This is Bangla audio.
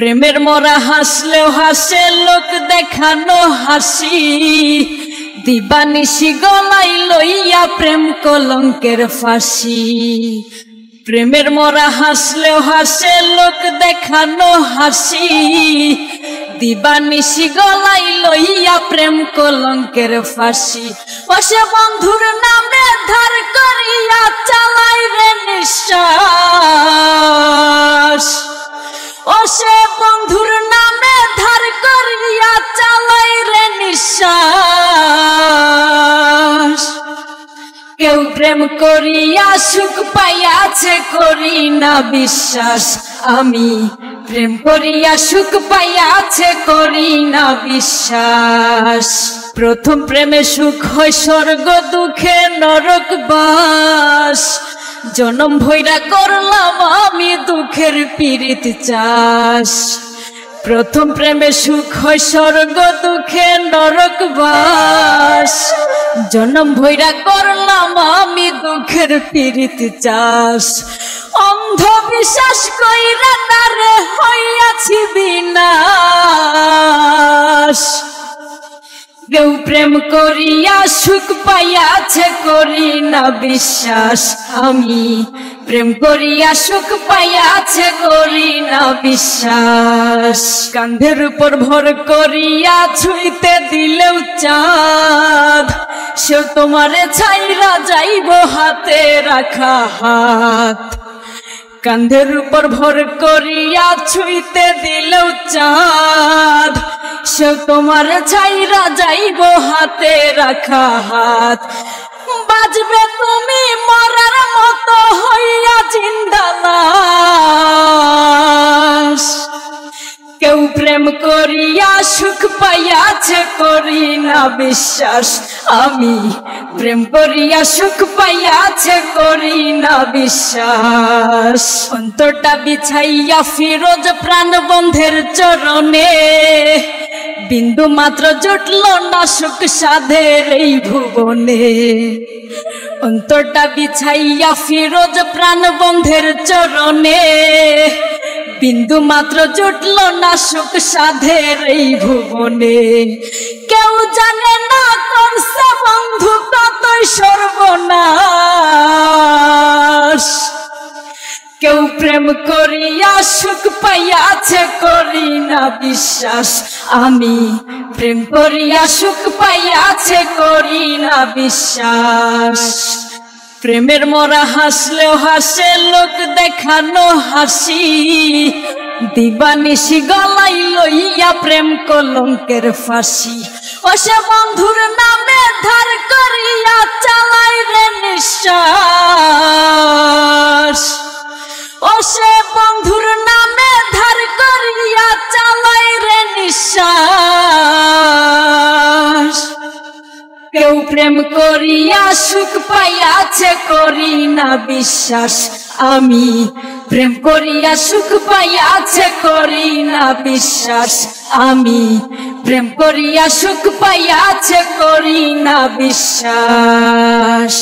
প্রেমের মরা হাসলেও হাসে লোক দেখানো হাসি, দিবানিশি গলাই লইয়া প্রেম কলঙ্কের ফাঁসি। প্রেমের মরা হাসলেও হাসে লোক দেখানো হাসি, দিবানিশি গলাই লইয়া প্রেম কলঙ্কের ফাঁসি। বসে বন্ধুর নামে ধার করিয়া চালাই রে নিঃশ্বাস, ওসে বন্ধুর নামে ধার করিয়া চালাই রে নিঃশ্বাস। কেউ প্রেম করিয়া সুখ পাইয়াছে করি না বিশ্বাস, আমি প্রেম করিয়া সুখ পাইয়াছে করি না বিশ্বাস। প্রথম প্রেমে সুখ হয় স্বর্গ দুঃখে নরক বাস, জনম ভৈরা করলাম আমি দুঃখের পীড়িত চাষ। প্রথম প্রেমে সুখ হয় স্বর্গ দুঃখে নরক বাস, জনম ভৈরা করলাম আমি দুঃখের পীড়িত চাষ। অন্ধ বিশ্বাস কইরা তারে হইয়াছি বিনাশ, কেউ প্রেম করিয়া সুখ পাইয়াছে করি না বিশ্বাস, আমি প্রেম করিয়া সুখ পাইয়াছে করি না বিশ্বাস। কান্ধের উপর ভর করিয়া ছুঁইতে দিলেও চাঁদ, সে তোমারে ছাইরা যাইব হাতে রাখা হাত। কান্ধের উপর ভর করিয়া ছুঁইতে দিলেও চাঁদ, সে তোমার ছাইরা যাইব হাতে রাখা হাত। বাজবে তুমি মরার মতো হইয়া জিন্দা লাশ, কেউ প্রেম করিয়া সুখ পাইয়াছে করি না বিশ্বাস, আমি প্রেম করিয়া সুখ পাইয়াছে করি না বিশ্বাস। অন্তরটা বিছাইয়া ফিরোজ প্রাণ বন্ধের চরণে, বিন্দু মাত্র জুটল না সুখ সাধের এই ভুবনে। অন্তরটা বিছাইয়া ফিরোজ প্রাণ বন্ধের চরণে, বিন্দু মাত্র জুটল না সুখ সাধের এই ভুবনে। কেউ জানে না করছে বন্ধু কতই সর্বনাশ, কেউ প্রেম করিয়া সুখ পাইয়াছে করি না বিশ্বাস, আমি প্রেম করিয়া সুখ পাইয়াছে করি না বিশ্বাস। প্রেমের মরা হাসলেও হাসে লোক দেখানো হাসি, দিবানিশি গলাই লইয়া প্রেম কলঙ্কের ফাঁসি। ওসে বন্ধুর নামে ধার করিয়া চালাই রে নিঃশ্বাস, ওসে বন্ধুর নামে ধার করিয়া চালাই রে নিঃশ্বাস। কেউ প্রেম করিয়া সুখ পাইয়াছে করি না বিশ্বাস, আমি প্রেম করিয়া সুখ পাইয়াছে করি না বিশ্বাস, আমি প্রেম করিয়া সুখ পাইয়াছে করি না বিশ্বাস।